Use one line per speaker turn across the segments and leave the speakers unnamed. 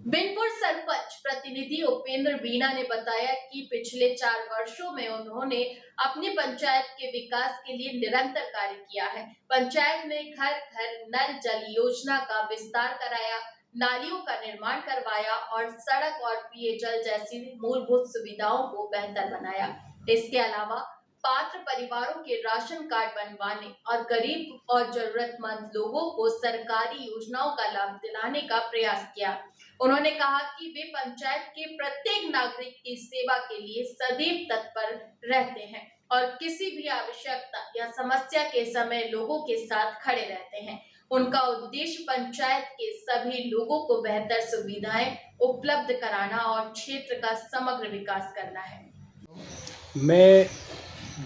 बिनपुर सरपंच प्रतिनिधि उपेंद्र वीणा ने बताया कि पिछले 4 वर्षों में उन्होंने अपनी पंचायत के विकास के लिए निरंतर कार्य किया है। पंचायत में घर घर नल जल योजना का विस्तार कराया, नालियों का निर्माण करवाया और सड़क और पेयजल जैसी मूलभूत सुविधाओं को बेहतर बनाया। इसके अलावा पात्र परिवारों के राशन कार्ड बनवाने और गरीब और जरूरतमंद लोगों को सरकारी योजनाओं का लाभ दिलाने का प्रयास किया। उन्होंने कहा कि वे पंचायत के प्रत्येक नागरिक की सेवा के लिए सदैव तत्पर रहते हैं और किसी भी आवश्यकता या समस्या के समय लोगों के साथ खड़े रहते हैं। उनका उद्देश्य पंचायत के सभी लोगों को बेहतर सुविधाएं उपलब्ध कराना और क्षेत्र का समग्र विकास करना है।
मैं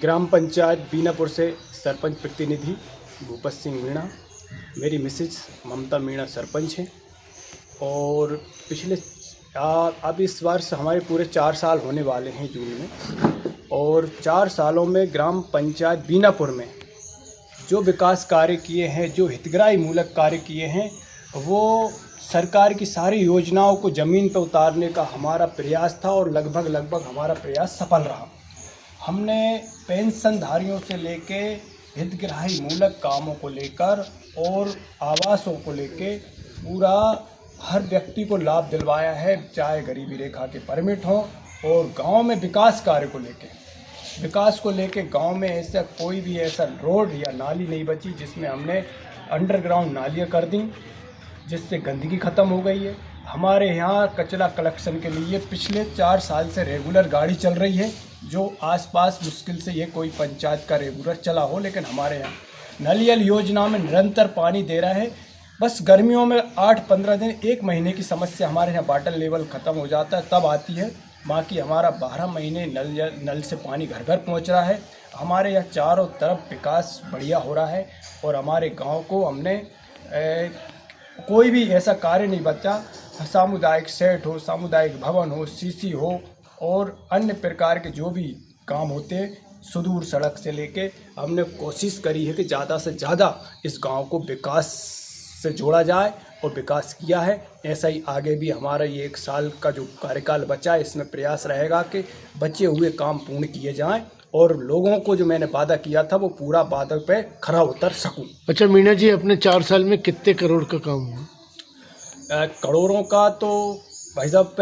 ग्राम पंचायत बीनापुर से सरपंच प्रतिनिधि भूपत सिंह मीणा, मेरी मिसेज ममता मीणा सरपंच हैं और पिछले अब इस वर्ष हमारे पूरे 4 साल होने वाले हैं जून में, और 4 सालों में ग्राम पंचायत बीनापुर में जो विकास कार्य किए हैं, जो हितग्राही मूलक कार्य किए हैं, वो सरकार की सारी योजनाओं को ज़मीन पर उतारने का हमारा प्रयास था और लगभग हमारा प्रयास सफल रहा। हमने पेंशनधारियों से लेके हितग्राही मूलक कामों को लेकर और आवासों को लेके पूरा हर व्यक्ति को लाभ दिलवाया है, चाहे गरीबी रेखा के परमिट हों, और गांव में विकास कार्य को लेके गांव में ऐसा कोई भी ऐसा रोड या नाली नहीं बची जिसमें हमने अंडरग्राउंड नालियाँ कर दी, जिससे गंदगी ख़त्म हो गई है। हमारे यहाँ कचरा कलेक्शन के लिए पिछले 4 साल से रेगुलर गाड़ी चल रही है, जो आसपास मुश्किल से ये कोई पंचायत का रेगुलर चला हो, लेकिन हमारे यहाँ नल जल योजना में निरंतर पानी दे रहा है। बस गर्मियों में 8-15 दिन 1 महीने की समस्या हमारे यहाँ वाटर लेवल ख़त्म हो जाता है तब आती है, बाकी हमारा 12 महीने नल से पानी घर घर पहुँच रहा है। हमारे यहाँ चारों तरफ विकास बढ़िया हो रहा है और हमारे गाँव को हमने कोई भी ऐसा कार्य नहीं बचा, सामुदायिक सेट हो, सामुदायिक भवन हो, सीसी हो और अन्य प्रकार के जो भी काम होते हैं, सुदूर सड़क से लेके हमने कोशिश करी है कि ज़्यादा से ज़्यादा इस गांव को विकास से जोड़ा जाए और विकास किया है। ऐसा ही आगे भी हमारा ये 1 साल का जो कार्यकाल बचा है, इसमें प्रयास रहेगा कि बचे हुए काम पूर्ण किए जाएं और लोगों को जो मैंने वादा किया था वो पूरा वादा पे खरा उतर सकूं।
अच्छा मीणा जी, अपने 4 साल में कितने करोड़ का काम हुआ?
करोड़ों का तो भाई साहब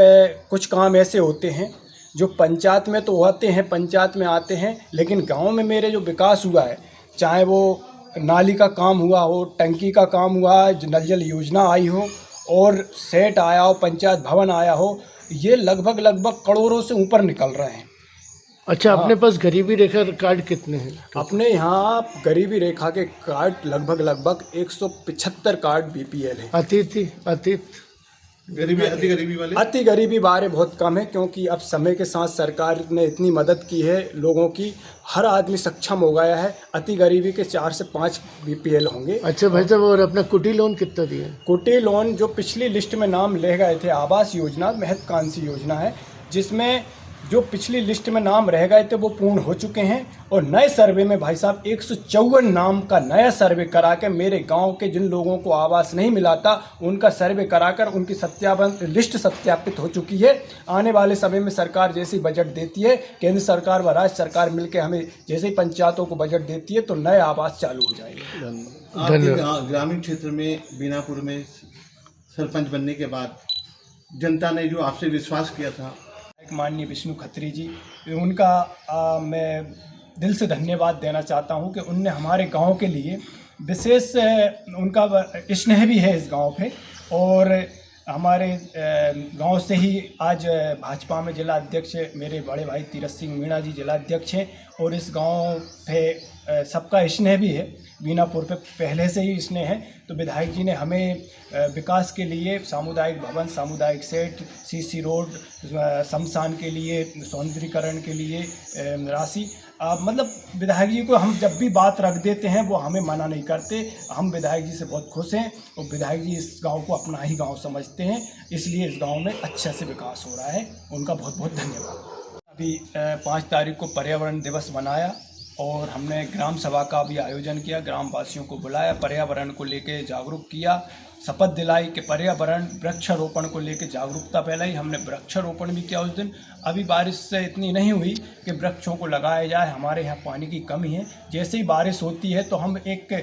कुछ काम ऐसे होते हैं जो पंचायत में तो होते हैं, पंचायत में आते हैं, लेकिन गांव में मेरे जो विकास हुआ है, चाहे वो नाली का काम हुआ हो, टंकी का काम हुआ, नल जल योजना आई हो और सेट आया हो, पंचायत भवन आया हो, ये लगभग करोड़ों से ऊपर निकल रहे हैं।
अच्छा, अपने पास गरीबी रेखा कार्ड कितने हैं? अपने
यहाँ गरीबी रेखा के कार्ड लगभग 175 कार्ड बीपीएल है।
अतीत
अति गरीबी वाले बहुत कम है, क्योंकि अब समय के साथ सरकार ने इतनी मदद की है लोगों की, हर आदमी सक्षम हो गया है। अति गरीबी के 4 से 5 बीपीएल होंगे।
अच्छा भाई साहब, और अपना कुटी लोन कितना दिया?
कुटी लोन जो पिछली लिस्ट में नाम ले गए थे, आवास योजना महत्वाकांक्षी योजना है, जिसमें जो पिछली लिस्ट में नाम रह गए थे वो पूर्ण हो चुके हैं और नए सर्वे में भाई साहब 154 नाम का नया सर्वे करा के मेरे गांव के जिन लोगों को आवास नहीं मिला था उनका सर्वे कराकर उनकी लिस्ट सत्यापित हो चुकी है। आने वाले समय में सरकार जैसी बजट देती है, केंद्र सरकार व राज्य सरकार मिलकर हमें जैसे ही पंचायतों को बजट देती है, तो नए आवास चालू हो जाएंगे।
ग्रामीण क्षेत्र में बीनापुर में सरपंच बनने के बाद जनता ने जो आपसे विश्वास किया था,
माननीय विष्णु खत्री जी, उनका मैं दिल से धन्यवाद देना चाहता हूं कि उनने हमारे गांव के लिए विशेष उनका स्नेह भी है इस गांव पे, और हमारे गांव से ही आज भाजपा में जिला अध्यक्ष मेरे बड़े भाई तीरथ सिंह मीणा जी जिला अध्यक्ष हैं, और इस गांव पे सबका स्नेह भी है, बीनापुर पे पहले से ही स्नेह है। तो विधायक जी ने हमें विकास के लिए सामुदायिक भवन, सामुदायिक सेट, सीसी रोड, शमशान के लिए, सौंदर्यीकरण के लिए राशि, मतलब विधायक जी को हम जब भी बात रख देते हैं वो हमें मना नहीं करते। हम विधायक जी से बहुत खुश हैं और विधायक जी इस गांव को अपना ही गांव समझते हैं, इसलिए इस गांव में अच्छे से विकास हो रहा है। उनका बहुत बहुत धन्यवाद। अभी 5 तारीख को पर्यावरण दिवस मनाया और हमने ग्राम सभा का भी आयोजन किया, ग्रामवासियों को बुलाया, पर्यावरण को लेकर जागरूक किया शपथ दिलाई कि पर्यावरण वृक्षारोपण को लेकर जागरूकता फैलाई। हमने वृक्षारोपण भी किया उस दिन। अभी बारिश से इतनी नहीं हुई कि वृक्षों को लगाया जाए, हमारे यहाँ पानी की कमी है। जैसे ही बारिश होती है तो हम एक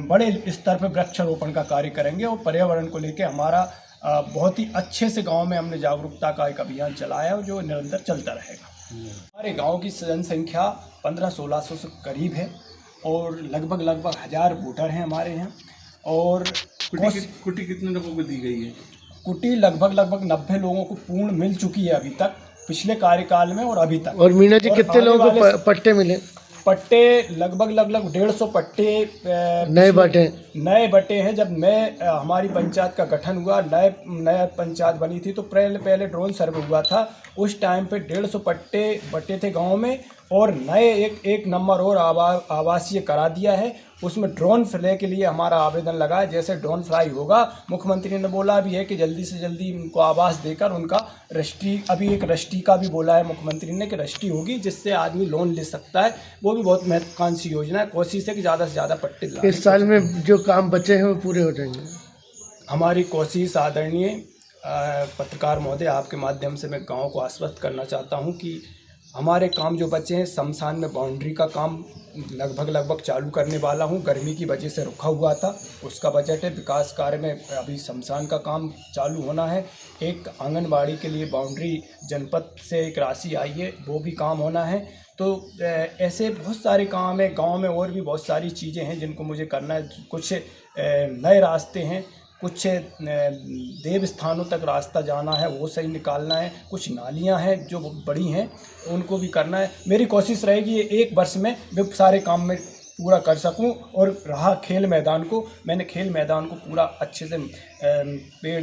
बड़े स्तर पर वृक्षारोपण का कार्य करेंगे और पर्यावरण को लेकर हमारा बहुत ही अच्छे से गांव में हमने जागरूकता का एक अभियान चलाया जो निरंतर चलता रहेगा। हमारे गांव की जनसंख्या 1500-1600 से करीब है और लगभग 1000 वोटर हैं हमारे यहाँ। और
कुटी कितने लोगों को दी गई है?
कुटी लगभग 90 लोगों को पूर्ण मिल चुकी है अभी तक, पिछले कार्यकाल में और अभी तक।
और मीणा जी कितने लोगों को पट्टे मिले?
पट्टे लगभग 150 पट्टे नए बटे हैं। जब हमारी पंचायत का गठन हुआ, नया पंचायत बनी थी तो पहले ड्रोन सर्वे हुआ था। उस टाइम पे 150 पट्टे बटे थे गांव में और नए एक नंबर और आवासीय करा दिया है। उसमें ड्रोन फ्लाई के लिए हमारा आवेदन लगा है। जैसे ड्रोन फ्लाई होगा, मुख्यमंत्री ने बोला भी है कि जल्दी से जल्दी उनको आवास देकर उनका रजिस्ट्री, अभी एक रजिस्ट्री का भी बोला है मुख्यमंत्री ने कि रजिस्ट्री होगी जिससे आदमी लोन ले सकता है। वो भी बहुत महत्वाकांक्षी योजना है। कोशिश है कि ज़्यादा से ज़्यादा पट्टे दिलाएं।
इस साल में जो काम बचे हैं वो पूरे हो जाएंगे।
हमारी कोशिश आदरणीय पत्रकार महोदय, आपके माध्यम से मैं गाँव को आश्वस्त करना चाहता हूँ कि हमारे काम जो बचे हैं, शमशान में बाउंड्री का काम लगभग चालू करने वाला हूं। गर्मी की वजह से रुका हुआ था, उसका बजट है। विकास कार्य में अभी शमशान का काम चालू होना है। एक आंगनबाड़ी के लिए बाउंड्री जनपद से एक राशि आई है, वो भी काम होना है। तो ऐसे बहुत सारे काम है गांव में, और भी बहुत सारी चीज़ें हैं जिनको मुझे करना है। कुछ नए रास्ते हैं, कुछ देव स्थानों तक रास्ता जाना है, वो सही निकालना है। कुछ नालियां हैं जो बड़ी हैं, उनको भी करना है। मेरी कोशिश रहेगी एक वर्ष में मैं सारे काम में पूरा कर सकूं। और रहा खेल मैदान को, मैंने खेल मैदान को पूरा अच्छे से पेड़